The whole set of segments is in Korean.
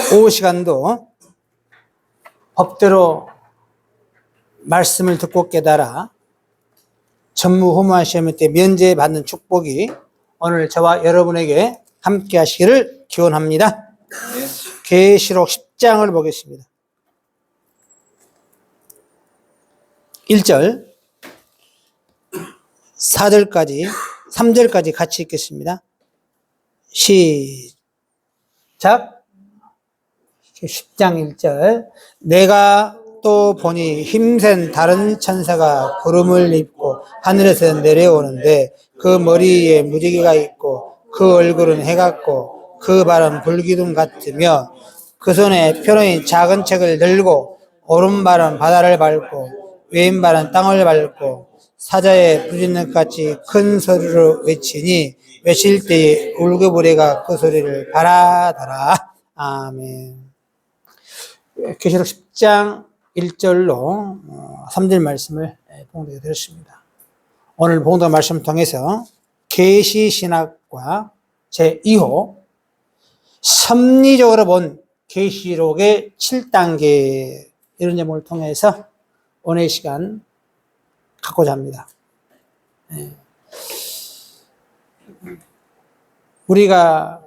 오후 시간도 법대로 말씀을 듣고 깨달아 전무후무한 시험 때 면제받는 축복이 오늘 저와 여러분에게 함께 하시기를 기원합니다. 계시록 10장을 보겠습니다. 1절 4절까지 3절까지 같이 읽겠습니다. 시작. 10장 1절 내가 또 보니 힘센 다른 천사가 구름을 입고 하늘에서 내려오는데 그 머리에 무지개가 있고 그 얼굴은 해 같고 그 발은 불기둥 같으며 그 손에 표로인 작은 책을 들고 오른발은 바다를 밟고 왼발은 땅을 밟고 사자의 부짖는 것 같이 큰 소리로 외치니 외칠 때에 울고불이가 그 소리를 바라더라. 아멘. 계시록 10장 1절로 3절 말씀을 봉독해 드렸습니다. 오늘 봉독 말씀을 통해서 계시신학과 제2호 섭리적으로 본 계시록의 7단계 이런 제목을 통해서 오늘 시간 갖고자 합니다. 우리가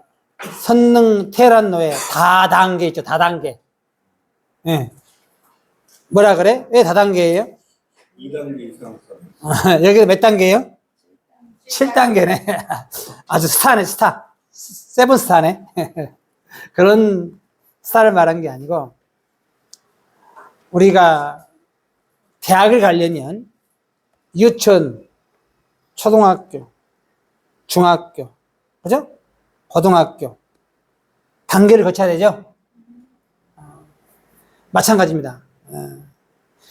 선능 테란노에 다단계 있죠. 다단계. 예. 뭐라 그래? 왜 다단계예요? 2단계 이상. 여기가 몇 단계예요? 7단계네. 아주 스타네, 스타. 세븐 스타네. 그런 스타를 말한 게 아니고, 우리가 대학을 가려면 유치원, 초등학교, 중학교, 그죠? 고등학교, 단계를 거쳐야 되죠? 마찬가지입니다.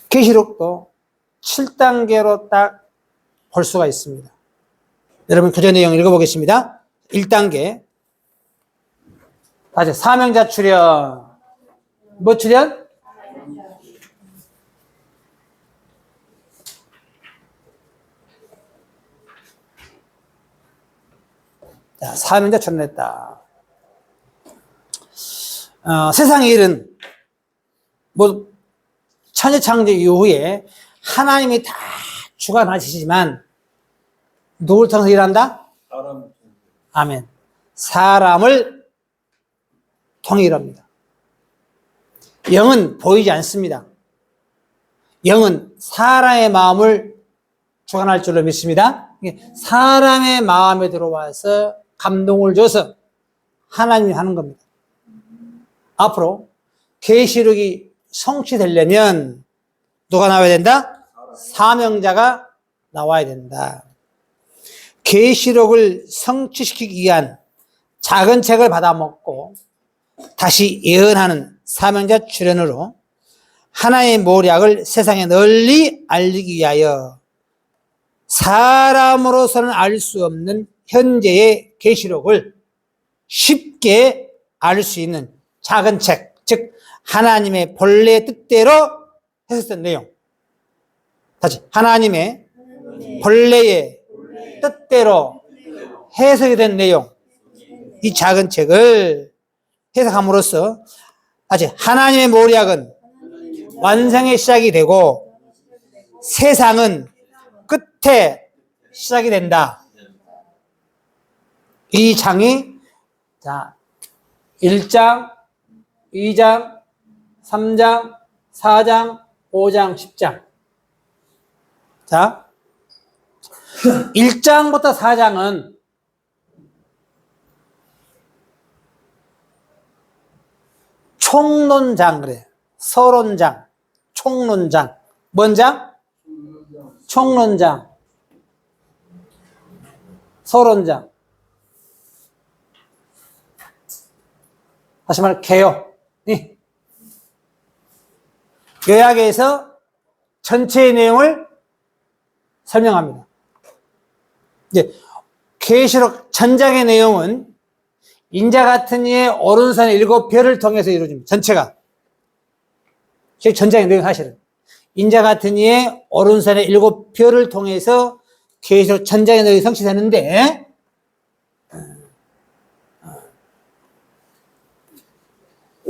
계시록도 7단계로 딱 볼 수가 있습니다. 여러분 교재 내용 읽어보겠습니다. 1단계. 다시 사명자 출현. 뭐 출현? 자, 사명자 출현했다. 세상의 일은 뭐 천지창조 이후에 하나님이 다 주관하시지만 누굴 통해서 일한다? 사람. 아멘. 사람을 통해 일합니다. 영은 보이지 않습니다. 영은 사람의 마음을 주관할 줄로 믿습니다. 사람의 마음에 들어와서 감동을 줘서 하나님이 하는 겁니다. 앞으로 계시록이 성취되려면 누가 나와야 된다? 사명자가 나와야 된다. 계시록을 성취시키기 위한 작은 책을 받아먹고 다시 예언하는 사명자 출현으로 하나의 모략을 세상에 널리 알리기 위하여 사람으로서는 알 수 없는 현재의 계시록을 쉽게 알 수 있는 작은 책, 즉 하나님의 본래 뜻대로 해석된 내용. 다시 하나님의 본래의 뜻대로 해석이 된 내용. 이 작은 책을 해석함으로써 다시 하나님의 모략은 완성의 시작이 되고 세상은 끝에 시작이 된다. 이 장이 자 1장, 2장, 3장, 4장, 5장, 10장. 자, 1장부터 4장은 총론장 그래. 서론장, 총론장. 뭔 장? 총론장. 서론장. 다시 말해 개요. 요약에서 전체의 내용을 설명합니다. 이제 계시록 전장의 내용은 인자 같은 이의 오른손의 7별을 통해서 이루어집니다. 전체가. 전장의 내용 사실은. 인자 같은 이의 오른손의 7별을 통해서 계시록 전장의 내용이 성취되는데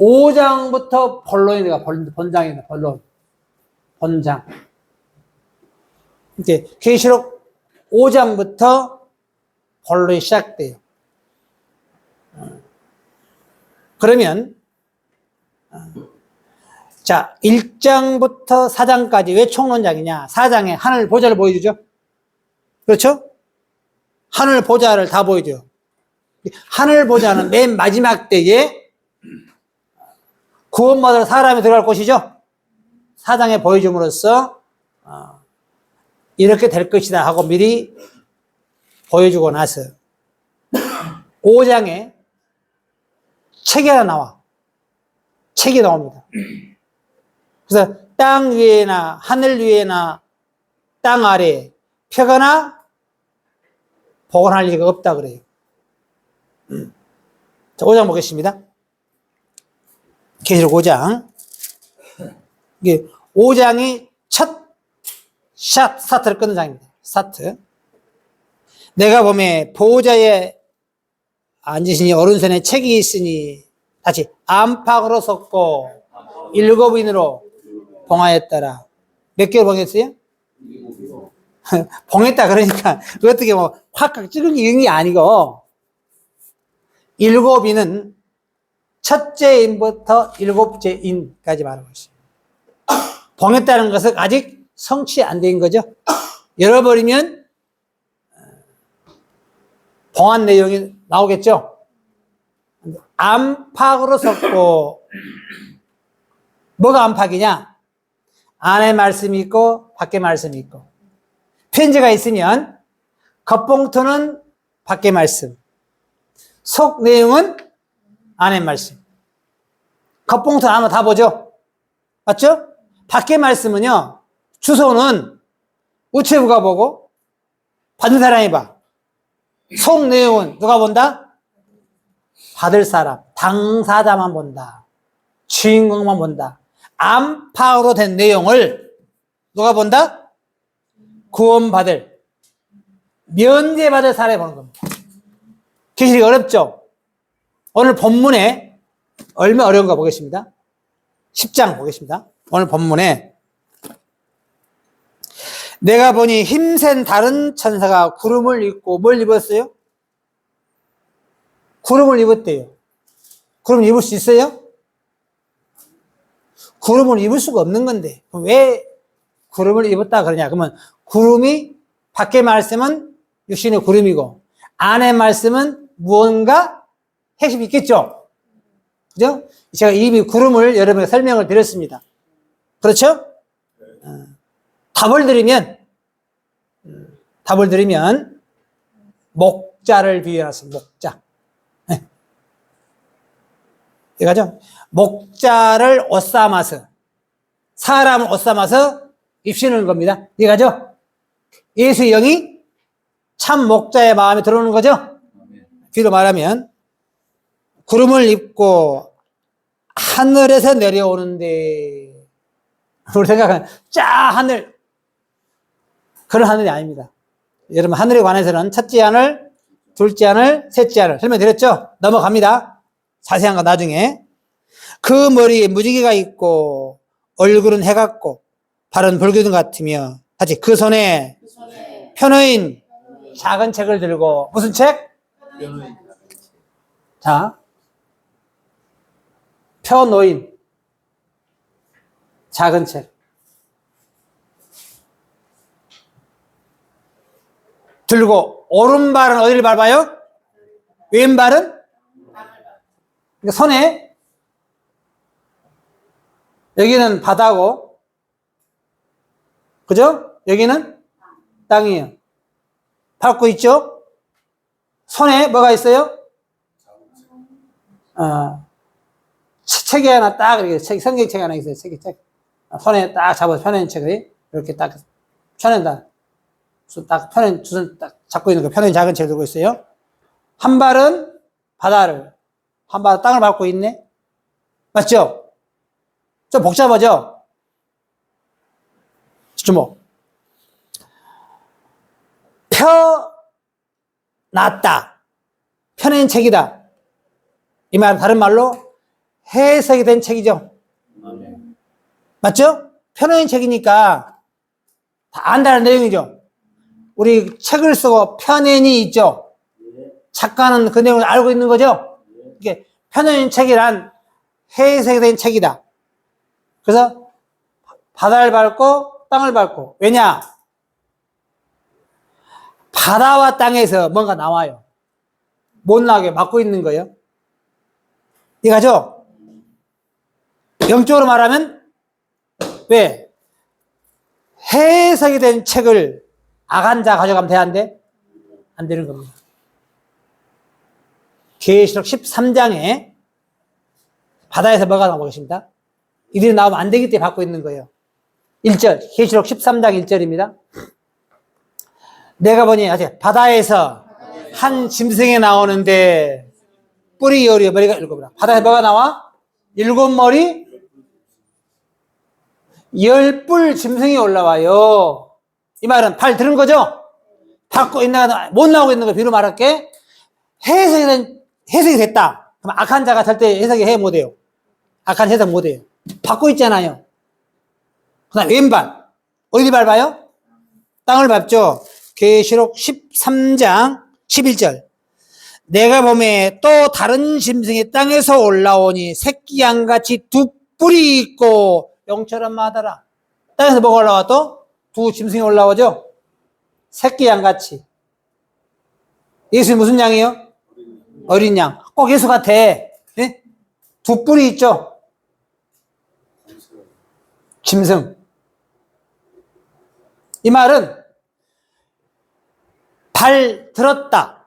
5장부터 본론이니까 본장이다. 본장. 이제 계시록 5장부터 본론이 시작돼요. 그러면 자, 1장부터 4장까지 왜 총론장이냐? 4장에 하늘 보좌를 보여주죠. 그렇죠? 하늘 보좌를 다 보여줘요. 하늘 보좌는 맨 마지막 때에 구원받을 사람이 들어갈 곳이죠. 4장에 보여줌으로써 이렇게 될 것이다 하고 미리 보여주고 나서 5장에 책이 하나 나와. 책이 나옵니다. 그래서 땅 위에나 하늘 위에나 땅 아래에 표가나 복원할 리가 없다 그래요. 자, 5장 보겠습니다. 계시록 5장. 이게 5장이 첫 스타트를 끊는 장입니다. 스타트. 내가 보매 보호자의 앉으시니 오른손에 책이 있으니 다시 안팎으로 섰고 7인으로 봉하였더라. 몇 개월 봉했어요? 봉했다 그러니까 어떻게 뭐 확 찍은 게 아니고 7인은 첫째 인부터 7째 인까지 말하고 있어요. 봉했다는 것은 아직 성취 안 된 거죠. 열어버리면 봉한 내용이 나오겠죠. 안팎으로 섰고 뭐가 안팎이냐? 안에 말씀이 있고 밖에 말씀이 있고 편지가 있으면 겉봉투는 밖에 말씀, 속 내용은 안에 말씀. 겉봉투는 아마 다 보죠? 맞죠? 밖에 말씀은요, 주소는 우체부가 보고 받은 사람이 봐. 속 내용은 누가 본다? 받을 사람, 당사자만 본다. 주인공만 본다. 안팎으로 된 내용을 누가 본다? 구원받을, 면제받을 사람이 보는 겁니다. 계시록이 어렵죠? 오늘 본문에 얼마나 어려운가 보겠습니다. 10장 보겠습니다. 오늘 본문에 내가 보니 힘센 다른 천사가 구름을 입고 뭘 입었어요? 구름을 입었대요. 구름 입을 수 있어요? 구름을 입을 수가 없는 건데 왜 구름을 입었다 그러냐? 그러면 구름이 밖에 말씀은 육신의 구름이고 안에 말씀은 무언가 핵심이 있겠죠? 그죠? 제가 이미 구름을 여러분에게 설명을 드렸습니다. 그렇죠? 답을 드리면 목자를 비유해놨습니다. 목자. 네. 이거죠? 목자를 옷 삼아서 사람을 옷 삼아서 입히는 겁니다. 이거죠? 예수의 영이 참 목자의 마음에 들어오는 거죠? 뒤로 말하면 구름을 입고 하늘에서 내려오는데 우리 생각하는 하늘 그런 하늘이 아닙니다. 여러분 하늘에 관해서는 첫째 하늘, 둘째 하늘, 셋째 하늘 설명드렸죠? 넘어갑니다. 자세한 거 나중에. 그 머리에 무지개가 있고 얼굴은 해 같고 발은 불기둥 같으며 다시 그 손에 편의인 작은 책을 들고 무슨 책? 자, 펴놓인 작은 책. 들고 오른발은 어디를 밟아요? 왼발은? 그러니까 손에 여기는 바다고 그죠? 여기는 땅이에요. 밟고 있죠? 손에 뭐가 있어요? 책이 하나 딱 이렇게 성경책이 하나 있어요. 책. 손에 딱 잡아서 펴낸 책을 이렇게 딱 펴낸다. 딱 펴낸 두 손 딱 잡고 있는 거 펴낸 작은 책을 들고 있어요. 한 발은 바다를, 한 발은 땅을 밟고 있네. 맞죠? 좀 복잡하죠? 주목. 펴놨다. 펴낸 책이다. 이 말은 다른 말로 해석이 된 책이죠. 아멘. 맞죠? 펴놓은 책이니까 다 안다는 내용이죠. 우리 책을 쓰고 펴낸이 있죠. 작가는 그 내용을 알고 있는 거죠. 이게 펴놓은 책이란 해석이 된 책이다. 그래서 바다를 밟고 땅을 밟고. 왜냐? 바다와 땅에서 뭔가 나와요. 못 나오게 막고 있는 거예요. 이해가죠? 영적으로 말하면 왜? 해석이 된 책을 악한 자 가져가면 돼, 안 돼? 안 되는 겁니다. 계시록 13장에 바다에서 뭐가 나오겠습니다? 이들이 나오면 안 되기 때문에 받고 있는 거예요. 1절, 계시록 13장 1절입니다. 내가 보니 아직 바다에서 한 짐승이 나오는데 뿔이 열이요 머리가 7이라. 바다에서 뭐가 나와? 7머리 10뿔 짐승이 올라와요. 이 말은 발 들은 거죠? 받고 있나 못 나오고 있는 거 비로 말할게. 해석이 됐다. 그럼 악한 자가 절대 해석이 해 못해요. 악한 해석 못해요. 받고 있잖아요. 그 다음 왼발 어디 밟아요? 땅을 밟죠. 계시록 13장 11절 내가 보매 또 다른 짐승이 땅에서 올라오니 새끼 양같이 두 뿔이 있고 용처럼 마다라. 땅에서 뭐가 올라와 또? 두 짐승이 올라오죠. 새끼 양같이. 예수님 무슨 양이에요? 어린 양. 꼭 예수 같아. 네? 두 뿔이 있죠. 짐승. 이 말은 발 들었다.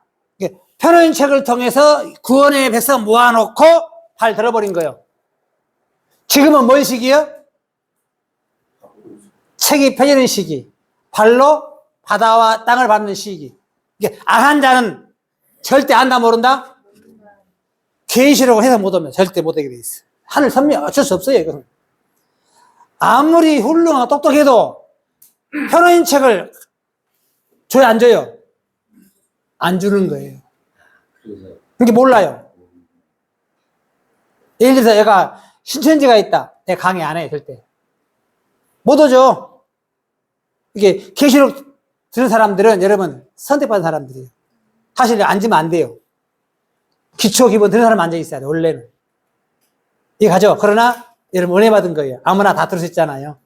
펴놓은 책을 통해서 구원의 백성 모아놓고 발 들어버린 거예요. 지금은 뭔 시기요? 책이 펴지는 시기. 발로 바다와 땅을 밟는 시기. 이게 악한 자는 절대 안다 모른다? 계시라고 해서 못 오면 절대 못하게 돼 있어. 하늘 선미 어쩔 수 없어요, 이거는. 아무리 훌륭하고 똑똑해도 펴놓은 책을 줘야 안 줘요? 안 주는 거예요. 그게 몰라요. 예를 들어서 얘가 신천지가 있다. 내가 강의 안 해, 절대. 못 오죠. 이게 계시록 들은 사람들은 여러분 선택받은 사람들이에요. 사실 앉으면 안 돼요. 기초 기본 들은 사람 앉아 있어야 돼, 원래는. 이게 가죠. 그러나 여러분 은혜 받은 거예요. 아무나 다 들을 수 있잖아요.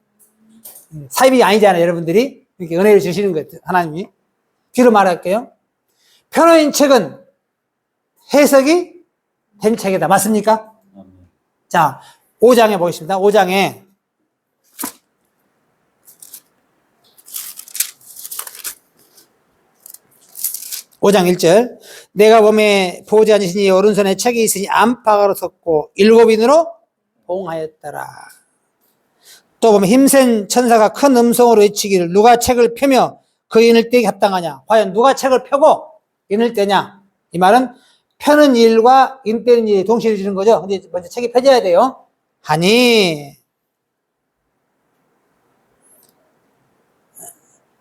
사입이 아니잖아요, 여러분들이. 이렇게 은혜를 주시는 거예요, 하나님이. 뒤로 말할게요. 펴놓은 책은 해석이 된 책이다. 맞습니까? 자, 5장에 보겠습니다. 5장에 (5장 1절) 내가 보매 보지 않으시니 오른손에 책이 있으니 안팎으로 섰고 7인으로 봉하였더라. 또 보면 힘센 천사가 큰 음성으로 외치기를 누가 책을 펴며 그 인을 떼기 합당하냐. 과연 누가 책을 펴고 인을 떼냐. 이 말은 펴는 일과 인 떼는 일이 동시에 이루어지는 거죠. 근데 먼저 책이 펴져야 돼요. 하니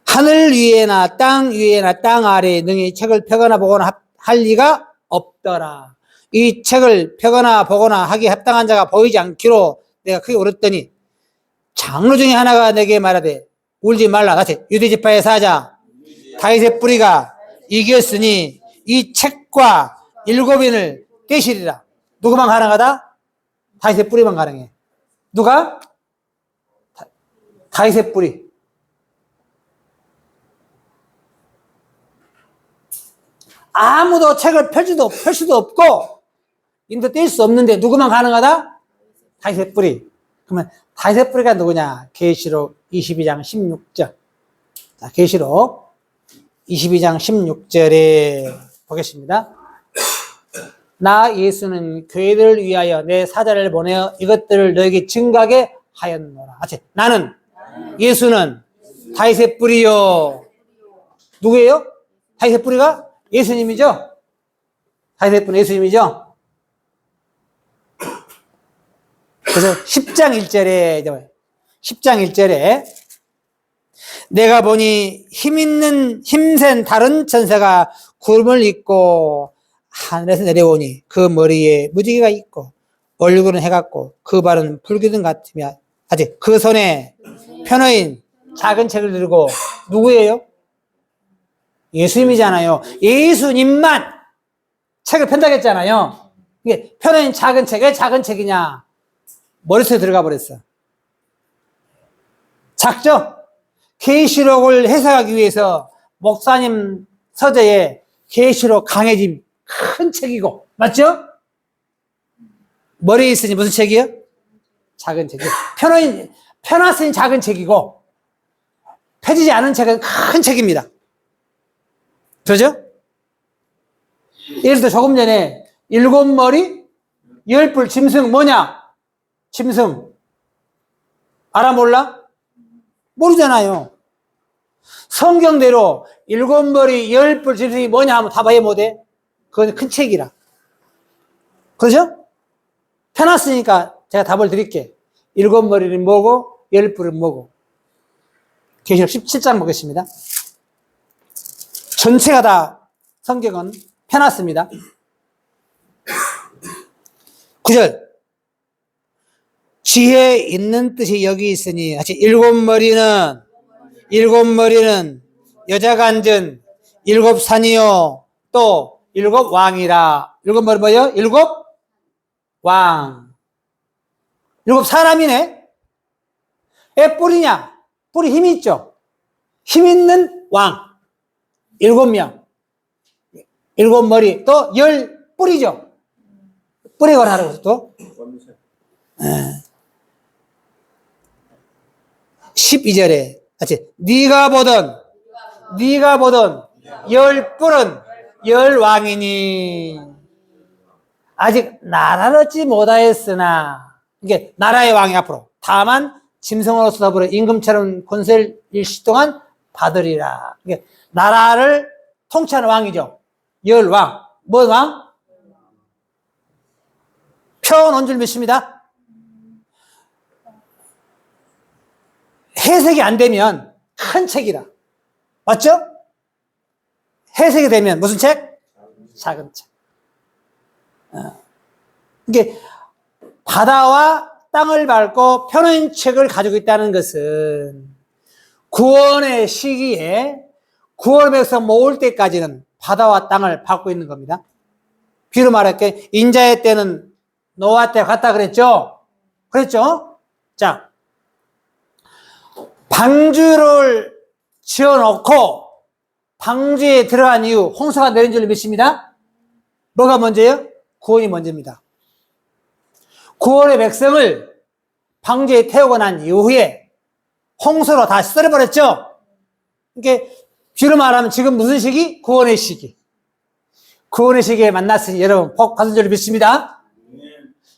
하늘 위에나 땅 위에나 땅 아래에 능히 책을 펴거나 보거나 할 리가 없더라. 이 책을 펴거나 보거나 하기 합당한 자가 보이지 않기로 내가 크게 울었더니 장로 중에 하나가 내게 말하되 울지 말라. 같이 유대지파의 사자 다윗의 뿌리가 이겼으니 이 책과 7인을 떼시리라. 누구만 가능하다? 다윗의 뿌리만 가능해. 누가? 다윗의 뿌리. 아무도 책을 펼 수도 없고 인도 뗄 수 없는데 누구만 가능하다? 다윗의 뿌리. 그러면 다윗의 뿌리가 누구냐? 계시록 22장 16절. 자, 계시록 22장 16절에 보겠습니다. 나 예수는 교회들을 위하여 내 사자를 보내어 이것들을 너에게 증거하게 하였노라. 나는 예수는 다윗의 뿌리요. 누구예요? 다윗의 뿌리가? 예수님이죠? 다윗의 뿌리 예수님이죠? 그래서 10장 1절에 내가 보니 힘센 다른 천사가 구름을 입고 하늘에서 내려오니 그 머리에 무지개가 있고 얼굴은 해같고 그 발은 불기둥 같으며 아직 그 손에 편어인 작은 책을 들고 누구예요? 예수님이잖아요. 예수님만 책을 편다고 했잖아요. 이게 편어인 작은 책, 왜 작은 책이냐? 머릿속에 들어가 버렸어. 작죠? 계시록을 해석하기 위해서 목사님 서재에 계시록 강해짐 큰 책이고, 맞죠? 머리에 있으니 무슨 책이요? 작은 책이요. 편화 쓰인 작은 책이고, 펴지지 않은 책은 큰 책입니다. 그러죠? 예를 들어 조금 전에 7머리 10뿔 짐승 뭐냐? 짐승 알아 몰라? 모르잖아요. 성경대로 7머리 10뿔 짐승이 뭐냐 하면 답하여 못해? 그건 큰 책이라. 그렇죠? 펴놨으니까 제가 답을 드릴게. 7머리는 뭐고 10뿔은 뭐고. 계시록 17장 보겠습니다. 전체가 다 성경은 펴놨습니다. 9절 지혜 있는 뜻이 여기 있으니 같이 7머리는 여자가 앉은 7산이요 또 7왕이라. 7머리 뭐예요? 7왕. 7사람이네. 왜 뿔이냐? 뿔이 힘이 있죠. 힘 있는 왕 7명 7머리 또 10뿔이죠. 뿔에 관하라고 또 12절에 같이 네가 보던 10뿔은 10왕이니 아직 나라를 얻지 못하였으나 이게 나라의 왕이 앞으로 다만 짐승으로서 더불어 임금처럼 권세를 일시 동안 받으리라. 이게 나라를 통치하는 왕이죠. 10왕. 뭔 왕? 펴놓은 줄 믿습니다. 해석이 안 되면 큰 책이라. 맞죠? 해석이 되면 무슨 책? 작은 책. 이게 바다와 땅을 밟고 펴놓은 책을 가지고 있다는 것은 구원의 시기에 구원의 백성 모을 때까지는 바다와 땅을 밟고 있는 겁니다. 비로 말할게 인자의 때는 노아 때 같다 그랬죠? 그랬죠? 자, 방주를 지어놓고 방주에 들어간 이후 홍수가 내린 줄 믿습니다. 뭐가 먼저예요? 구원이 먼저입니다. 구원의 백성을 방주에 태우고 난 이후에 홍수로 다 썰어버렸죠? 이게 비로 말하면 지금 무슨 시기? 구원의 시기. 구원의 시기에 만났으니 여러분 복 받은 줄 믿습니다.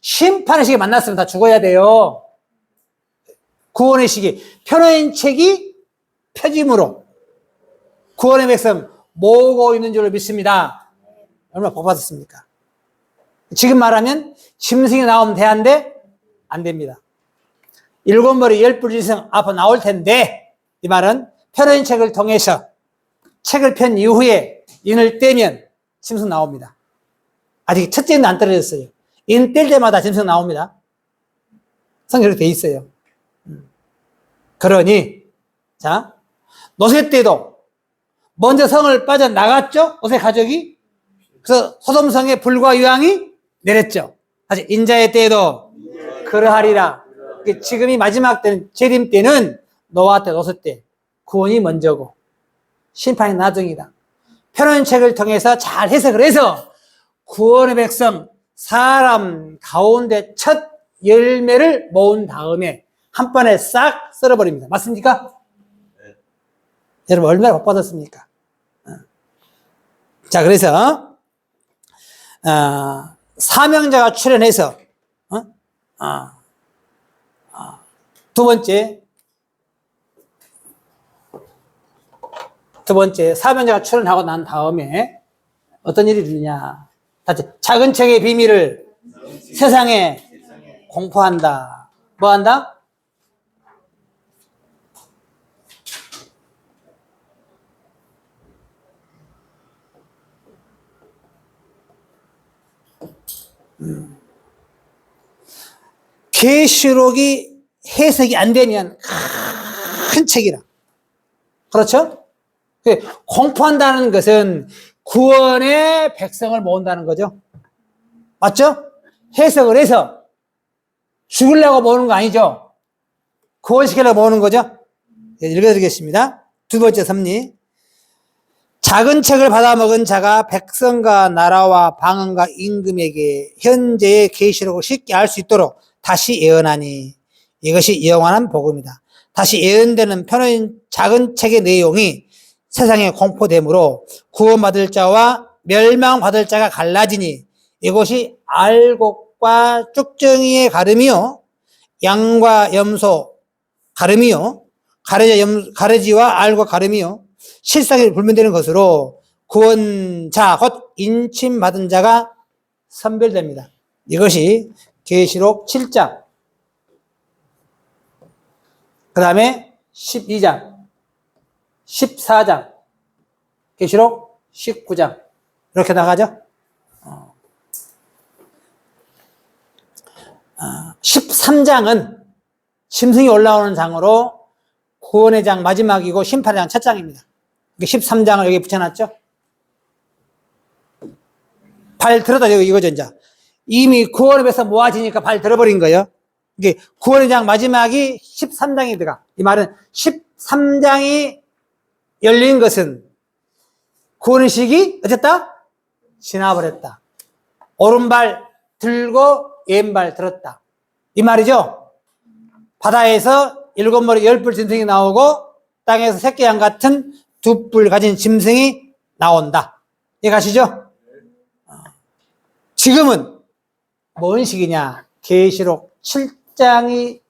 심판의 시기에 만났으면 다 죽어야 돼요. 구원의 시기. 편어인 책이 펴짐으로 구원의 백성 모으고 있는 줄 믿습니다. 얼마나 복 받았습니까? 지금 말하면 짐승이 나오면 돼안돼? 안 됩니다. 7머리 10뿔 짐승 앞으로 나올 텐데 이 말은 편어인 책을 통해서 책을 편 이후에 인을 떼면 짐승 나옵니다. 아직 첫째 인은 안 떨어졌어요. 인 뗄 때마다 짐승 나옵니다. 성경에 돼 있어요. 그러니 자 노세 때도 먼저 성을 빠져나갔죠. 노세 가족이. 그래서 소돔성에 불과 유황이 내렸죠. 사실 인자의 때에도 그러하리라. 지금이 마지막 때는 재림 때는 노아 때 노세 때 구원이 먼저고 심판이 나중이다. 편언 책을 통해서 잘 해석을 해서 구원의 백성 사람 가운데 첫 열매를 모은 다음에 한 번에 싹 썰어버립니다. 맞습니까? 네. 여러분 얼마나 복 받았습니까? 자, 그래서 사명자가 출연해서 두 번째 사명자가 출연하고 난 다음에 어떤 일이 있느냐? 작은 책의 비밀을 세상에 공포한다. 뭐 한다? 계시록이 해석이 안 되면 큰 책이라. 그렇죠? 공포한다는 것은 구원의 백성을 모은다는 거죠. 맞죠? 해석을 해서 죽으려고 모으는 거 아니죠? 구원시키려고 모으는 거죠? 읽어드리겠습니다. 두 번째 섭리. 작은 책을 받아먹은 자가 백성과 나라와 방언과 임금에게 현재의 계시록을 쉽게 알 수 있도록 다시 예언하니 이것이 영원한 복음이다. 다시 예언되는 편의 작은 책의 내용이 세상에 공포되므로 구원받을 자와 멸망받을 자가 갈라지니 이것이 알곡과 쭉정이의 가름이요 양과 염소 가름이요 가르지와 알과 가름이요 실상이 불문되는 것으로 구원자 곧 인침받은 자가 선별됩니다. 이것이 계시록 7장 그 다음에 12장 14장 계시록 19장 이렇게 나가죠. 13장은 짐승이 올라오는 장으로 구원의 장 마지막이고 심판의 장 첫 장입니다. 13장을 여기 붙여놨죠. 발 들었다 이거죠. 이제 이미 구원의 배에서 모아지니까 발 들어버린 거예요. 이게 구원의 장 마지막이 13장이 들어가. 이 말은 13장이 열린 것은 구원의 시기 어쨌다? 지나버렸다. 오른발 들고 왼발 들었다. 이 말이죠. 바다에서 7머리 10뿔 짐승이 나오고 땅에서 새끼양 같은 2뿔 가진 짐승이 나온다. 이해가시죠? 지금은 뭔 시기냐? 계시록 7장이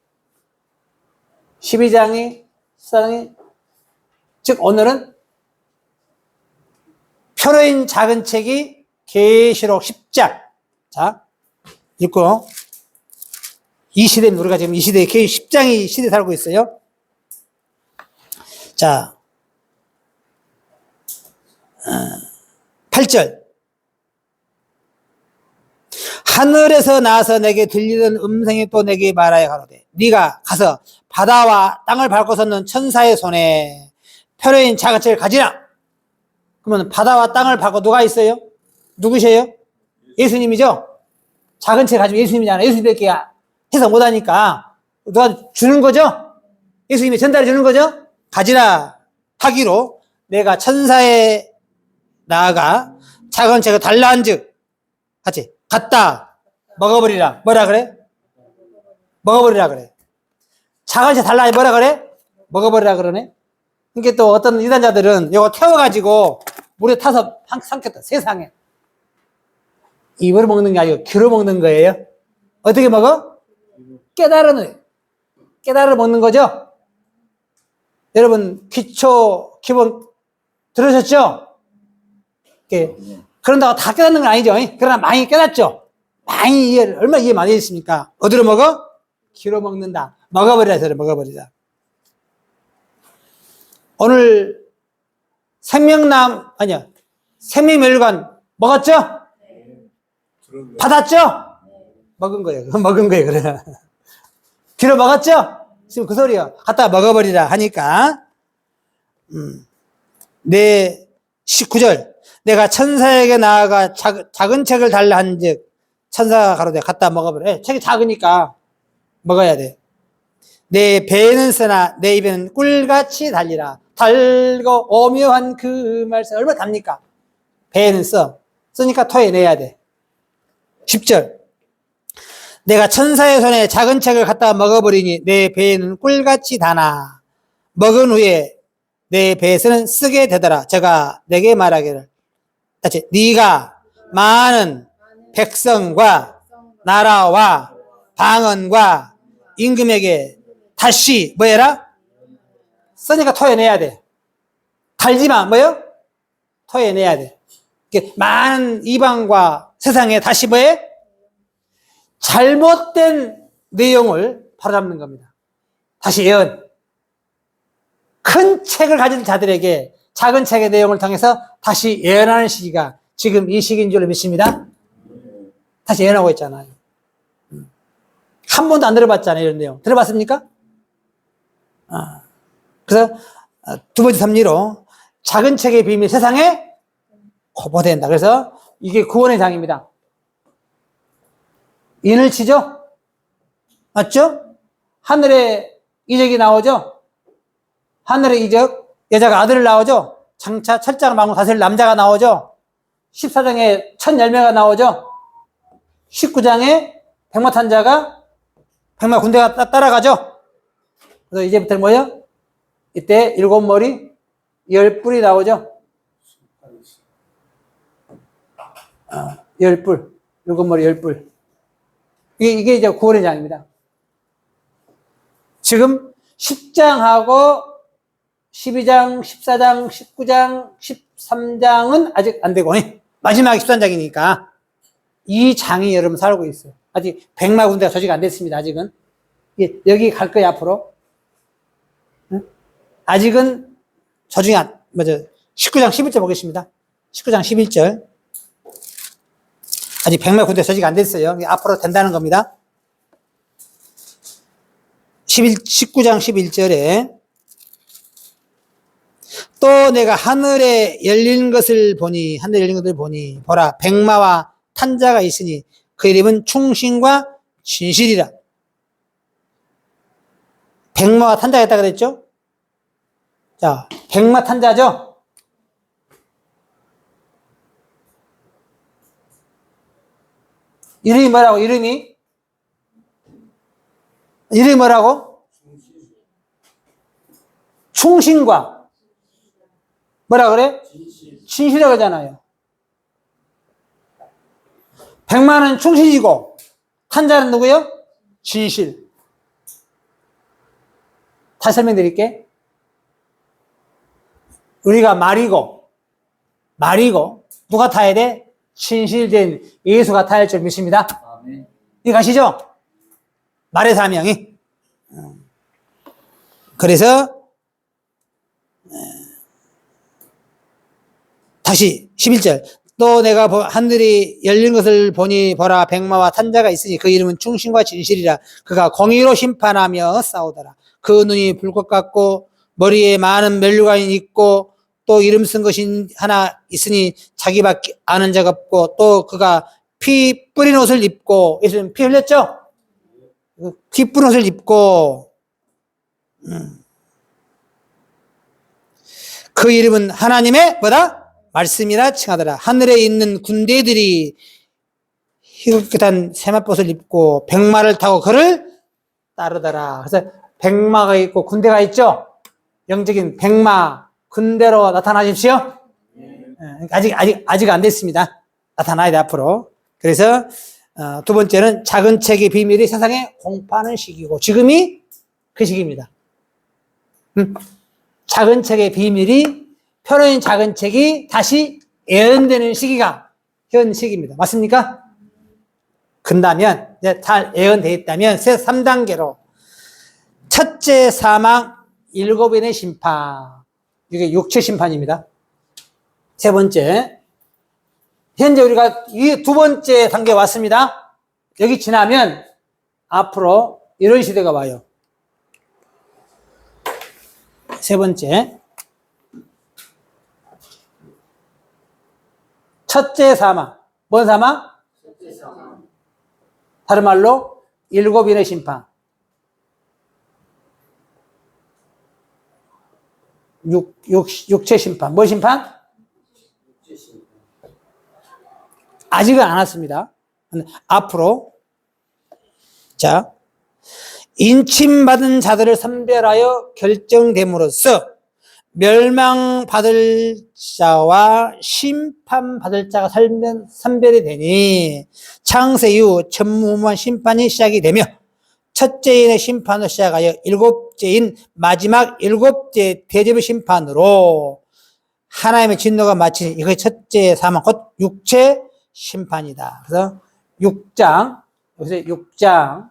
12장이 14장이 즉 오늘은 표로인 작은 책이 계시록 10장. 자, 읽고 이 시대는 우리가 지금 이 시대에 계시록 10장이 시대에 살고 있어요. 자, 8절. 하늘에서 나와서 내게 들리던 음성이 또 내게 말하여 가로되 네가 가서 바다와 땅을 밟고 섰는 천사의 손에 표로인 작은 책을 가지라. 그러면 바다와 땅을 밟고 누가 있어요? 누구세요? 예수님이죠? 작은 책 가지면 예수님이잖아요. 예수님밖에 해석 못하니까 누가 주는 거죠? 예수님이 전달해 주는 거죠? 가지라 하기로 내가 천사에 나아가 작은 책을 달라 한즉 하지 갖다 먹어버리라. 뭐라 그래? 먹어버리라 그래. 작은 책 달라 뭐라 그래? 먹어버리라 그러네. 그러니까 또 어떤 이단자들은 이거 태워가지고 물에 타서 삼켰다. 세상에. 입으로 먹는 게 아니고 귀로 먹는 거예요. 어떻게 먹어? 깨달아 먹는 거죠. 여러분 기본 들으셨죠? 그런다고 다 깨닫는 건 아니죠. 그러나 많이 깨닫죠. 많이 얼마나 이해 많이 했습니까? 어디로 먹어? 귀로 먹는다. 먹어버리라 해서 먹어버리자. 오늘 생명멸관 먹었죠? 받았죠? 먹은 거예요. 먹은 거예요. 그래. 귀로 먹었죠? 지금 그 소리요. 갖다 먹어버리라 하니까 내 19절 내가 천사에게 나아가 작은 책을 달라 한즉 천사가 가로되 갖다 먹어버려. 책이 작으니까 먹어야 돼. 내 배에는 쓰나 내 입에는 꿀같이 달리라. 달고 오묘한 그 말씀 얼마나 답니까? 배에는 쓰니까 토해내야 돼. 10절 내가 천사의 손에 작은 책을 갖다 먹어버리니 내 배에는 꿀같이 다나 먹은 후에 내 배에서는 쓰게 되더라. 제가 내게 말하기를 다시 네가 많은 백성과 나라와 방언과 임금에게 다시 뭐해라? 쓰니까 토해내야 돼. 달지마 뭐요? 토해내야 돼. 많은 이방과 세상에 다시 뭐해? 잘못된 내용을 바로잡는 겁니다. 다시 예언. 큰 책을 가진 자들에게 작은 책의 내용을 통해서 다시 예언하는 시기가 지금 이 시기인 줄로 믿습니다. 다시 예언하고 있잖아요. 한 번도 안 들어봤잖아요, 이런 내용. 들어봤습니까? 그래서 두 번째 섭리로 작은 책의 비밀 세상에 거보된다. 그래서 이게 구원의 장입니다. 인을 치죠? 맞죠? 하늘에 이적이 나오죠? 하늘의 이적, 여자가 아들을 나오죠? 장차 철장을 막고 다스릴 남자가 나오죠? 14장에 첫 열매가 나오죠? 19장에 백마탄자가 백마 군대가 따라가죠? 그래서 이제부터는 뭐예요? 이때 7머리 10뿔이 나오죠? 10뿔. 7머리 10뿔. 이게 이제 구원의 장입니다. 지금 10장하고 12장, 14장, 19장, 13장은 아직 안 되고, 마지막 13장이니까 이 장이 여러분 살고 있어요. 아직 백마 군대가 조직 안 됐습니다, 아직은. 여기 갈 거예요, 앞으로. 아직은 조직이 맞아. 19장 11절 보겠습니다. 19장 11절. 아직 백마 군대 조직 안 됐어요. 앞으로 된다는 겁니다. 19장 11절에 또 내가 하늘에 열린 것을 보니, 하늘에 열린 것을 보니, 보라, 백마와 탄자가 있으니 그 이름은 충신과 진실이라. 백마와 탄자가 있다 그랬죠? 자, 백마 탄자죠? 이름이 뭐라고, 이름이? 이름이 뭐라고? 충신과 뭐라 그래? 진실이라고 하잖아요. 백마는 충신이고 탄자는 누구요? 진실. 다시 설명드릴게. 우리가 말이고 누가 타야 돼? 진실된 예수가 타야 할 줄 믿습니다. 이거 가시죠? 말의 사명이. 그래서 다시 11절 또 내가 하늘이 열린 것을 보니 보라 백마와 탄자가 있으니 그 이름은 충신과 진실이라. 그가 공의로 심판하며 싸우더라. 그 눈이 불꽃 같고 머리에 많은 면류관이 있고 또 이름 쓴 것이 하나 있으니 자기밖에 아는 자가 없고 또 그가 피 뿌린 옷을 입고, 예수님 피 흘렸죠? 피 뿌린 옷을 입고 그 이름은 하나님의 뭐다? 말씀이라 칭하더라. 하늘에 있는 군대들이 희끗한 세마포옷을 입고 백마를 타고 그를 따르더라. 그래서 백마가 있고 군대가 있죠? 영적인 백마 군대로 나타나십시오. 아직 안 됐습니다. 나타나야 돼, 앞으로. 그래서 두 번째는 작은 책의 비밀이 세상에 공포하는 시기고, 지금이 그 시기입니다. 작은 책의 비밀이, 펴놓은 작은 책이 다시 예언되는 시기가 현 시기입니다. 맞습니까? 근다면, 이제 잘 예언되어 있다면, 3단계로 첫째 사망, 7인의 심판. 이게 육체 심판입니다. 세 번째, 현재 우리가 이 두 번째 단계에 왔습니다. 여기 지나면 앞으로 이런 시대가 와요. 세 번째, 첫째 사망. 뭔 사망? 첫째 사망. 다른 말로 7인의 심판. 육체 심판. 뭐 심판? 아직은 안 왔습니다. 앞으로. 자, 인침받은 자들을 선별하여 결정됨으로써 멸망받을 자와 심판받을 자가 선별이 되니 창세 이후 전무후무한 심판이 시작이 되며 첫째인의 심판으로 시작하여 일곱째인 마지막 7째 대접의 심판으로 하나님의 진노가 마치는 이것이 첫째 사망, 곧 육체 심판이다. 그래서 6장, 여기서 6장,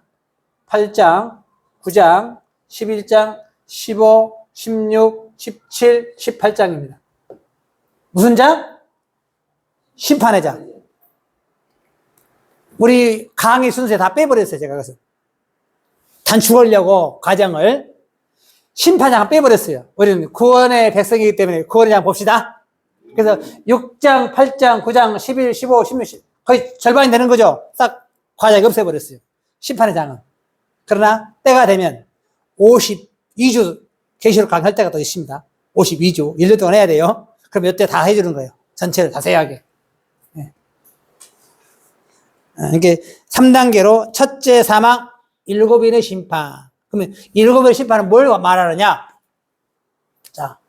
8장, 9장, 11장, 15, 16, 17, 18장입니다. 무슨 장? 심판의 장. 우리 강의 순서에 다 빼버렸어요, 제가 그것을. 단축하려고 과정을 심판장 빼버렸어요. 우리는 구원의 백성이기 때문에 구원의 장 봅시다. 그래서 6장, 8장, 9장, 11, 15, 16, 거의 절반이 되는 거죠. 딱 과정이 없애버렸어요. 심판의 장은. 그러나 때가 되면 52주 계시록 강할 때가 또 있습니다. 52주. 1년 동안 해야 돼요. 그럼 이때 다 해주는 거예요. 전체를 자세하게. 네. 이게 3단계로 첫째 사망, 7인의 심판. 그러면 7인의 심판은 뭘 말하느냐? 자,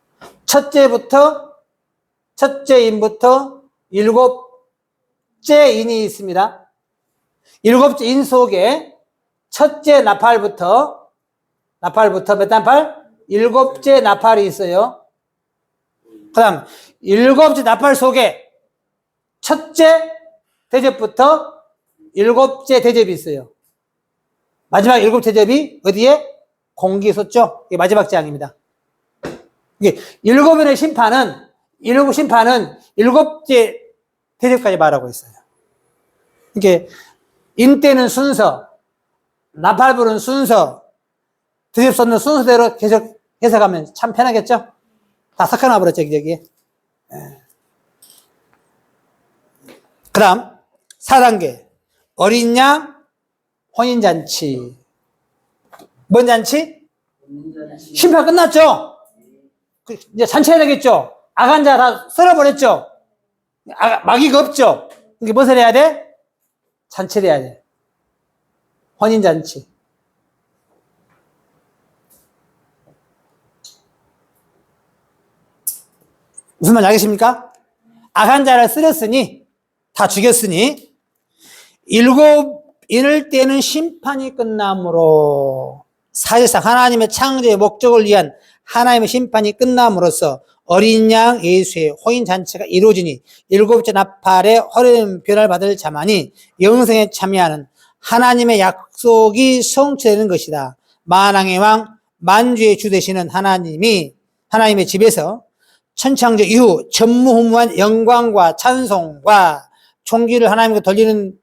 첫째 인부터 7째 인이 있습니다. 7째 인 속에 첫째 나팔부터 몇 나팔? 7째 나팔이 있어요. 그 다음 7째 나팔 속에 첫째 대접부터 7째 대접이 있어요. 마지막 7째 대접이 어디에? 공기소죠. 이게 마지막 장입니다. 이게 7번의 심판은 7째 대접까지 말하고 있어요. 이게 인 때는 순서, 나팔 부는 순서, 대접 쏟는 순서대로 계속 해석하면 참 편하겠죠? 다 섞어놔 버렸죠, 여기에. 그 다음, 4단계. 어린 양, 혼인잔치. 뭔 잔치? 심판 끝났죠? 이제 잔치해야 되겠죠? 아간자 다 쓸어버렸죠? 마귀가 없죠? 이게 무엇을 해야 돼? 잔치를 해야 돼. 혼인잔치. 무슨 말인지 알겠습니까? 악한 자를 쓸었으니, 다 죽였으니, 7인을 떼는 심판이 끝남으로, 사실상 하나님의 창조의 목적을 위한 하나님의 심판이 끝남으로써 어린 양 예수의 혼인잔치가 이루어지니 7째 나팔의 허름 변화를 받을 자만이 영생에 참여하는 하나님의 약속이 성취되는 것이다. 만왕의 왕, 만주의 주 되시는 하나님의 집에서 천창조 이후 전무후무한 영광과 찬송과 존귀를 하나님께 돌리는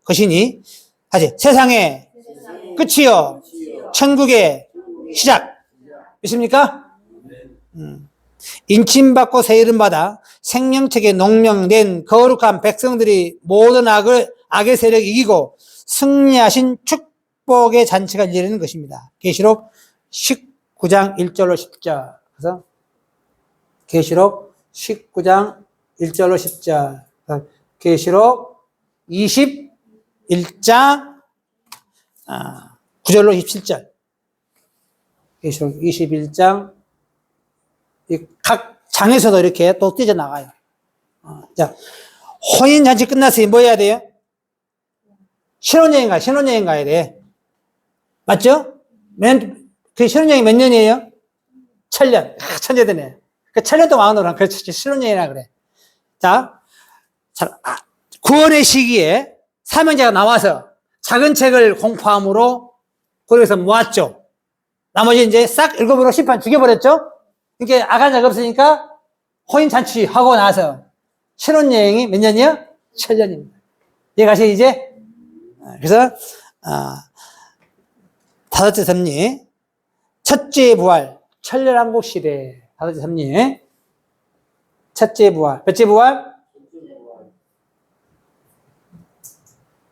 것이니 다시 세상의 끝이요 천국의 시작. 믿습니까? 인침받고 새 이름 받아 생명책에 농명된 거룩한 백성들이 모든 악의 세력을 이기고 승리하신 축복의 잔치가 이르는 것입니다. 계시록 19장 1절로 10절. 그래서 계시록 19장 1절로 10절. 계시록 21장 9절로 27절. 계시록 21장 각 장에서도 이렇게 또 찢어나가요. 자, 혼인잔치 끝났으니 뭐 해야 돼요? 신혼여행 가야 돼. 맞죠? 그 신혼여행이 몇 년이에요? 7년. 천재되네. 그 7년 동안 하는 그렇지. 신혼여행이라 그래. 자, 구원의 시기에 사명자가 나와서 작은 책을 공포함으로 거기서 모았죠. 나머지 이제 싹 읽어보고 심판 죽여버렸죠? 이게 악한 자가 없으니까 혼인잔치 하고 나서 신혼여행이 몇 년이요? 7년입니다. 이해가시 이제? 그래서, 다섯째 섭리, 첫째 부활, 천년왕국 시대, 다섯째 섭리, 첫째 부활, 몇째 부활?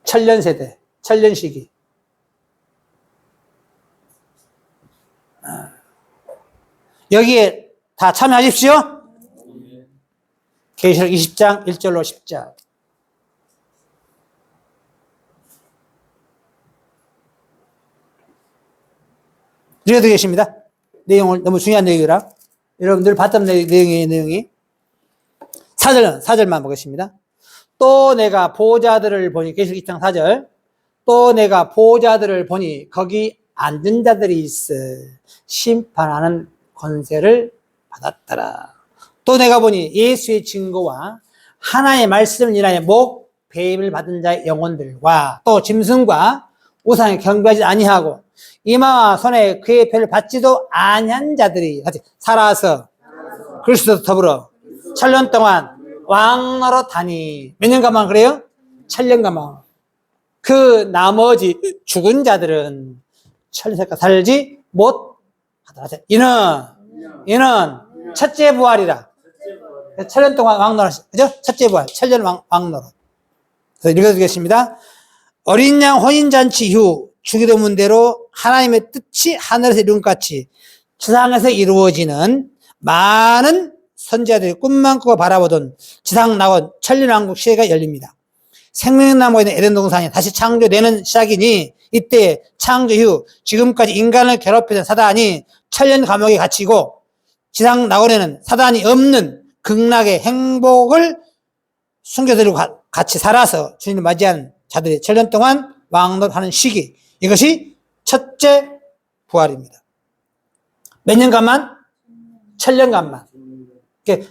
천년 세대, 천년 시기. 여기에 다 참여하십시오. 계시록 20장 1절로 10절. 읽어도 계십니다. 내용을 너무 중요한 내용이라 여러분들 봤던 내용이 4절만 보겠습니다. 또 내가 보호자들을 보니 계시록 20장 4절. 또 내가 보호자들을 보니 거기 앉은 자들이 있어 심판하는 권세를 받았더라. 또 내가 보니 예수의 증거와 하나의 말씀을 인하여 목 배임을 받은 자의 영혼들과 또 짐승과 우상에 경배하지 아니하고 이마와 손에 그의 표를 받지도 아니한 자들이 살아서 그리스도와 더불어 7년 동안 왕노릇하니 몇 년간만 그래요? 7년간만. 그 나머지 죽은 자들은 천년세가 살지 못하더라. 이는 첫째 부활이라. 천년 동안 왕노릇, 그죠? 첫째 부활, 천년 왕노릇. 그래서 읽어드리겠습니다. 어린 양 혼인잔치 이후 주기도문대로 하나님의 뜻이 하늘에서 이룬 것 같이 지상에서 이루어지는 많은 선지자들이 꿈만 꾸고 바라보던 지상 나온 천년왕국 시대가 열립니다. 생명나무가 있는 에덴 동산이 다시 창조되는 시작이니 이때 창조 이후 지금까지 인간을 괴롭히던 사단이 천년 감옥에 갇히고 지상 낙원에는 사단이 없는 극락의 행복을 숨겨드리고 같이 살아서 주님을 맞이하는 자들이 천년 동안 왕노릇하는 시기, 이것이 첫째 부활입니다. 몇 년간만? 천년간만.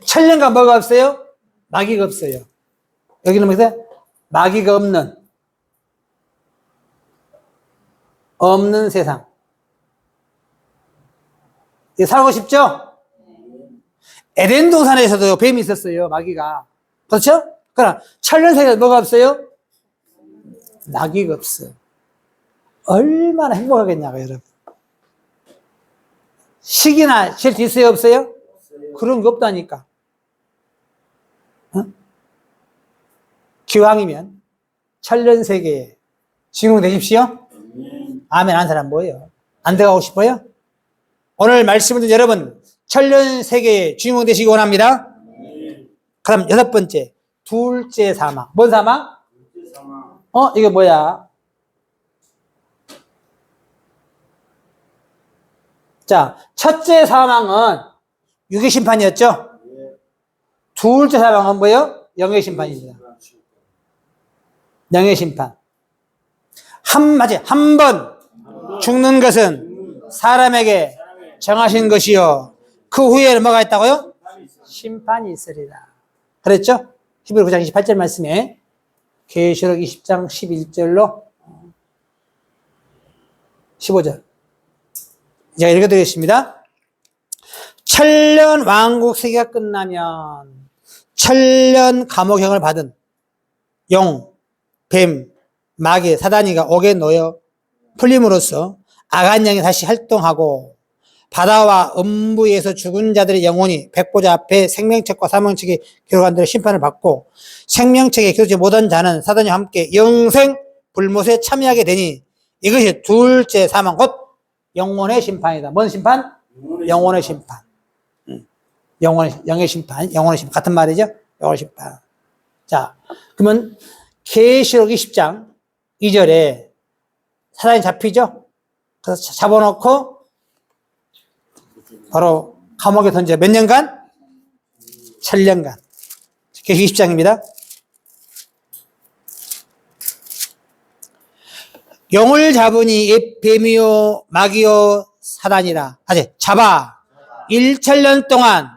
천년간 뭐가 없어요? 마귀가 없어요. 여기는 뭐죠? 마귀가 없는 세상. 살고 싶죠? 에덴 동산에서도 뱀이 있었어요, 마귀가. 그렇죠? 그러나 천년세계에 뭐가 없어요? 마귀가 없어요. 얼마나 행복하겠냐고요, 여러분. 시기나 질투 있어요, 없어요? 그런 거 없다니까. 어? 기왕이면 천년세계에 주인공 되십시오. 아멘 한 사람 뭐예요? 안 들어가고 싶어요? 오늘 말씀을 듣는 여러분, 천년세계의 주인공 되시기 원합니다. 그럼 여섯 번째, 둘째 사망. 뭔 사망? 이게 뭐야? 자, 첫째 사망은 육의 심판이었죠? 둘째 사망은 뭐예요? 영의 심판입니다. 영의 심판. 한 번 죽는 것은 사람에게 정하신 것이요. 그 후에는 뭐가 있다고요? 심판이 있으리라. 그랬죠? 히브리 9장 28절 말씀에 계시록 20장 11절로 15절. 제가 읽어드리겠습니다. 천년 왕국 세계가 끝나면 천년 감옥형을 받은 용, 뱀, 마귀, 사단이가 옥에 놓여 풀림으로써 악한 영이 다시 활동하고 바다와 음부에서 죽은 자들의 영혼이 백보자 앞에 생명책과 사망책에 기록한 대로 심판을 받고 생명책에 기록되지 못한 자는 사단과 함께 영생 불못에 참여하게 되니 이것이 둘째 사망 곧 영혼의 심판이다. 뭔 심판? 영혼의 심판. 영의 심판, 영혼의 심판. 같은 말이죠? 영혼의 심판. 자, 그러면 계시록 20장 2절에 사단이 잡히죠? 그래서 잡아놓고 바로 감옥에 던져. 몇 년간? 천년간. 계시록 20장입니다. 영을 잡으니 뱀이요 마귀요 사단이라. 다시 잡아 1천년 동안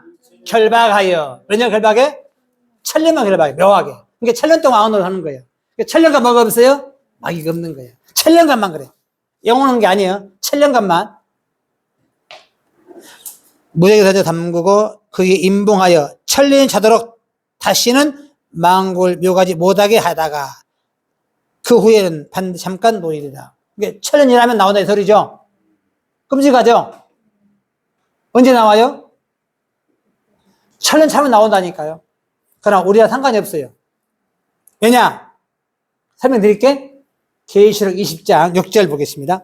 결박하여. 몇 년 결박해? 천년만 결박해. 묘하게. 그러니까 천년 동안 왕노릇 하는 거예요. 그러니까 천년간 뭐가 없어요? 마귀가 없는 거예요. 천년간만 그래. 영원한 게 아니에요. 천년간만. 무적에 던져 담그고 그에 임봉하여 천년이 차도록 다시는 만국을 묘하지 못하게 하다가 그 후에는 반드시 잠깐 노일이다. 그러니까 천년이라면 나온다 이 소리죠. 끔찍하죠? 언제 나와요? 천년 차면 나온다니까요. 그러나 우리와 상관이 없어요. 왜냐? 설명드릴게. 계시록 20장 6절 보겠습니다.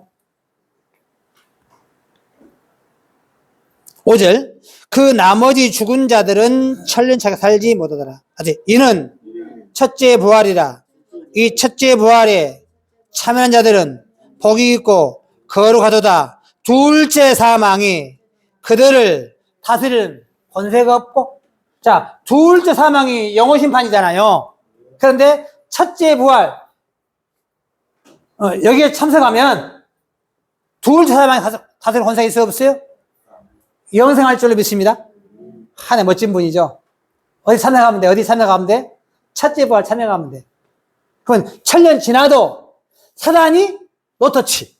5절. 그 나머지 죽은 자들은 천년차게 살지 못하더라. 아직 이는 첫째 부활이라. 이 첫째 부활에 참여한 자들은 복이 있고 거룩하도다. 둘째 사망이 그들을 다스리는 권세가 없고. 자, 둘째 사망이 영혼 심판이잖아요. 그런데 첫째 부활 여기에 참석하면 둘째 사망이 다스리는 권세가 있어요, 없어요? 영생할 줄로 믿습니다. 하나의 멋진 분이죠. 어디 참여가면 돼? 어디 참여가면 돼? 첫째 부활 참여가면 돼. 그러면 천년 지나도 사단이 노터치.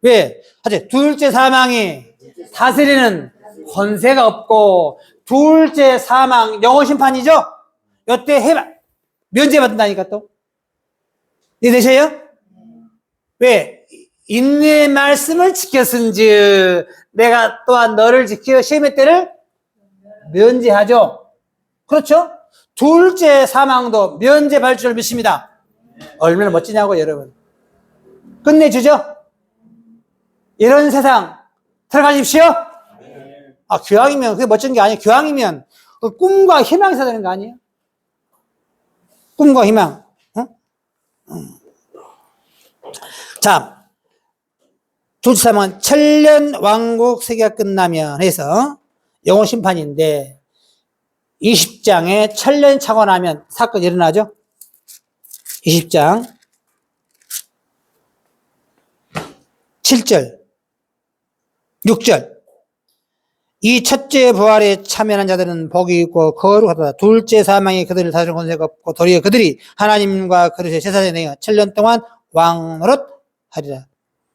왜? 사실 둘째 사망이 다스리는 권세가 없고 둘째 사망 영혼 심판이죠? 요때 면제받는다니까 또. 이해되세요? 왜? 인내의 말씀을 지켰은즉 내가 또한 너를 지켜 시험의 때를 면제하죠. 그렇죠? 둘째 사망도 면제할 줄 믿습니다. 얼마나 멋지냐고 여러분. 끝내주죠? 이런 세상 들어가십시오. 아, 교황이면 그게 멋진 게 아니에요. 교황이면 그 꿈과 희망이 있어야 되는 거 아니에요? 꿈과 희망. 어? 자, 둘째 사망은 천년 왕국 세계가 끝나면 해서 영원 심판인데 20장에 천년 차고 나면 사건이 일어나죠. 20장 7절 6절 이 첫째 부활에 참여한 자들은 복이 있고 거룩하다. 둘째 사망이 그들을 다스리는 권세가 없고 도리어 그들이 하나님과 그릇의 제사장에 내어 천년 동안 왕노릇 하리라.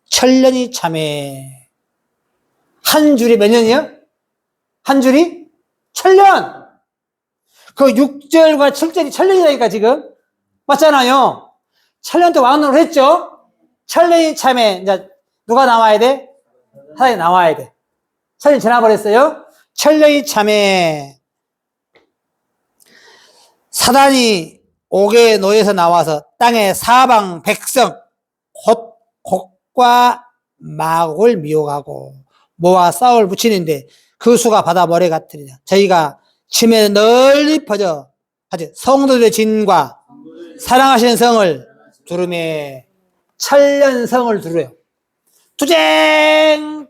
천년이 참회. 한 줄이 몇 년이요? 한 줄이 천년. 그 6절과 7절이 천년이라니까 지금. 맞잖아요. 천년 동안 왕노릇 했죠? 천년이 참회. 이제 누가 나와야 돼? 하나님 나와야 돼. 천년이 지나버렸어요. 천년이 참회. 사단이 옥에 놓여서 나와서 땅의 사방 백성 곡과 마곡을 미혹하고 모아 싸울 붙이는데 그 수가 바다 모래 같으리라. 저희가 침에 널리 퍼져 성도들의 진과 사랑하시는 성을 두루매 천년성을 두루요. 투쟁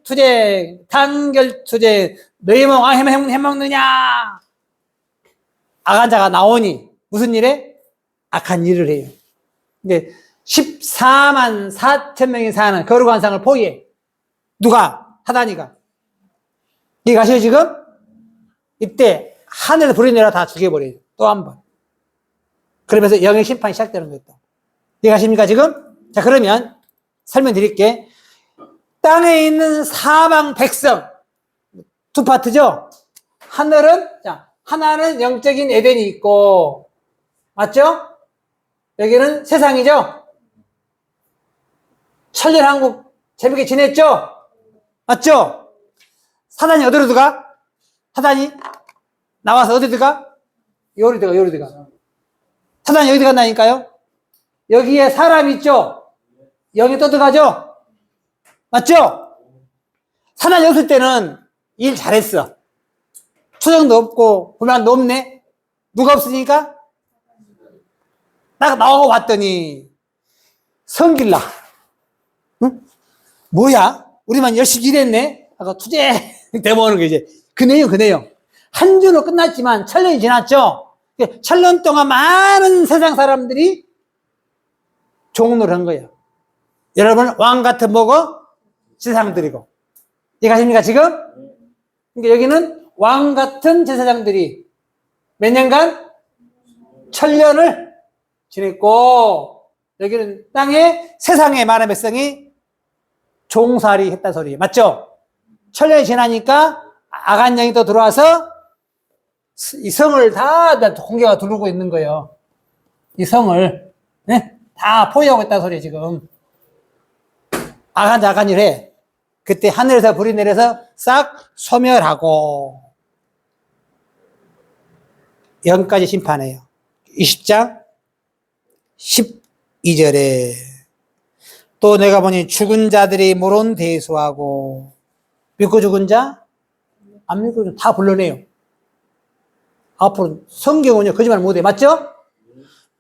단결투쟁 너희 몸 해먹느냐. 악한 자가 나오니 무슨 일에? 악한 일을 해요. 근데 14만 4천 명이 사는 거룩한 상을 포기해. 누가? 사단이가. 이해가 가시죠 지금? 이때 하늘에서 불이 내려 다 죽여버려요. 또 한 번. 그러면서 영의 심판이 시작되는 거예요. 이해가 가십니까 지금? 자, 그러면 설명드릴게. 땅에 있는 사방 백성 두 파트죠. 하나는 영적인 에덴이 있고, 맞죠? 여기는 세상이죠. 천년왕국 재밌게 지냈죠. 맞죠? 사단이 어디로 들어가? 사단이 나와서 어디 들어가? 요리 들어가. 사단이 어디 간다니까요? 여기에 사람이 있죠. 여기 또 들어가죠. 맞죠? 사단이 없을 때는 일 잘했어. 투정도 없고 불만도 없네. 누가 없으니까? 딱 나오고 봤더니 성길라. 응? 뭐야? 우리만 열심히 일했네? 아까 투쟁 대모하는 거 이제 그 내용. 한 주로 끝났지만 천년이 지났죠? 천년 동안 많은 세상 사람들이 종로를 한 거예요. 여러분, 왕 같은 뭐고? 제사장들이고. 이해가십니까, 지금? 그러니까 여기는 왕 같은 제사장들이 몇 년간? 천년을 지냈고, 여기는 땅에 세상의 많은 백성이 종살이 했다는 소리. 맞죠? 천년이 지나니까 악한 영이 또 들어와서 이 성을 다 공개가 두르고 있는 거예요. 이 성을. 네? 다 포위하고 있다는 소리, 지금. 악한 일 해. 그때 하늘에서 불이 내려서 싹 소멸하고 영까지 심판해요. 20장 12절에 또 내가 보니 죽은 자들이 물론 대수하고 믿고 죽은 자? 안 믿고 죽은 자 다 불러내요. 앞으로 성경은요 거짓말 못해. 맞죠?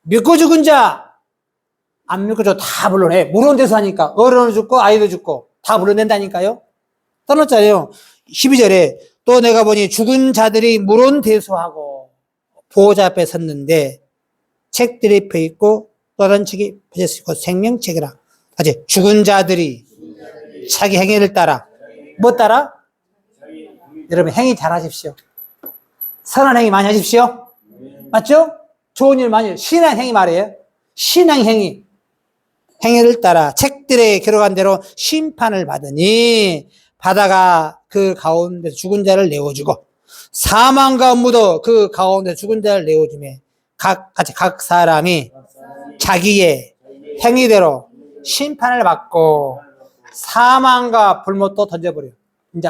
믿고 죽은 자 안 믿고 저 다 불러내. 물론 대수하니까 어른도 죽고 아이도 죽고 다 불러낸다니까요. 떠났잖아요. 12절에 또 내가 보니 죽은 자들이 물론 대수하고 보호자 앞에 섰는데 책들이 펴있고 또 다른 책이 펴졌고 생명책이라. 아직 죽은 자들이 자기 행위를 따라 뭐 따라? 여러분 행위 잘하십시오. 선한 행위 많이 하십시오. 맞죠? 좋은 일 많이 해요. 신앙 행위 말이에요. 신앙 행위. 행위를 따라 책들에 기록한 대로 심판을 받으니 바다가 그 가운데 죽은 자를 내어주고 사망과 무도 그 가운데 죽은 자를 내어주매 각 사람이 자기의 행위대로 심판을 받고 사망과 불못도 던져버려요. 이제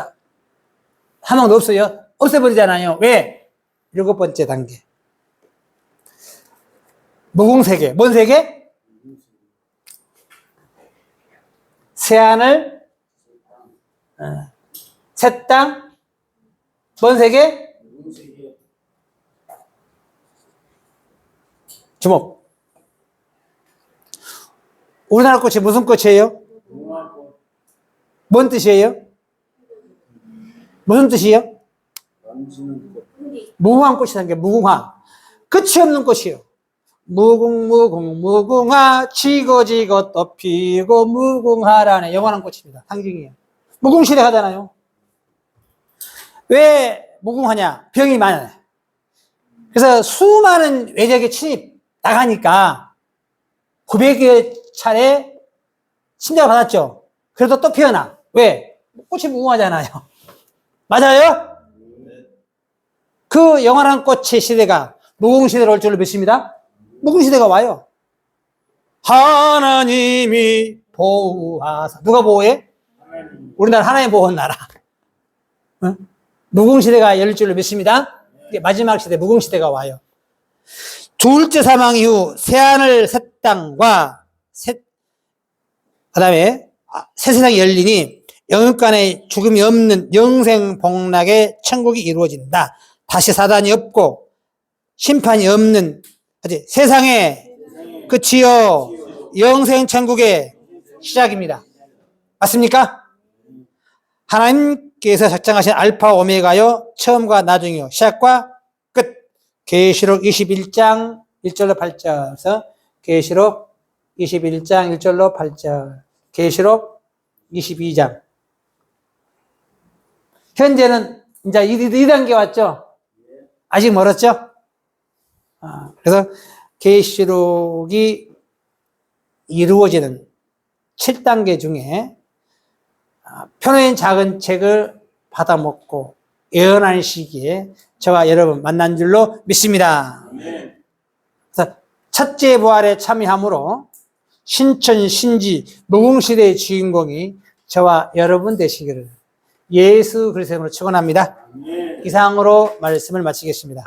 사망도 없어요. 없애버리잖아요. 왜? 7번째 단계. 무궁세계. 뭔 세계? 새하늘, 새 땅, 뭔 세계? 주목. 우리나라 꽃이 무슨 꽃이에요? 뭔 뜻이에요? 무슨 뜻이에요? 무궁한 꽃이라는 게 무궁화. 끝이 없는 꽃이에요. 무궁화 지고 또 피고 무궁화라는 영원한 꽃입니다. 상징이에요. 무궁시대 하잖아요. 왜 무궁하냐? 병이 많아요. 그래서 수많은 외적의 침입 나가니까 900여 차례 침략을 받았죠. 그래도 또 피어나. 왜? 꽃이 무궁하잖아요. 맞아요? 그 영원한 꽃의 시대가 무궁시대로 올 줄로 믿습니다. 무궁시대가 와요. 하나님이 보호하사. 누가 보호해? 우리나라 하나님 보호한 나라. 응? 무궁시대가 열릴 줄로 믿습니다. 마지막 시대 무궁시대가 와요. 둘째 사망 이후 새하늘 새 땅과 그다음에 새 세상이 열리니 영육간에 죽음이 없는 영생복락의 천국이 이루어진다. 다시 사단이 없고 심판이 없는 세상의 끝이요 영생천국의 시작입니다. 맞습니까? 하나님께서 작정하신 알파 오메가요 처음과 나중이요 시작과 끝. 계시록 21장 1절로 8절. 그래서 계시록 21장 1절로 8절. 계시록 22장. 현재는 이제 2단계 왔죠? 아직 멀었죠? 그래서 계시록이 이루어지는 7단계 중에 표는 작은 책을 받아먹고 예언한 시기에 저와 여러분 만난 줄로 믿습니다. 그래서 첫째 부활에 참여함으로 신천 신지 무궁시대의 주인공이 저와 여러분 되시기를 예수 그리스도의 이름으로 축원합니다. 이상으로 말씀을 마치겠습니다.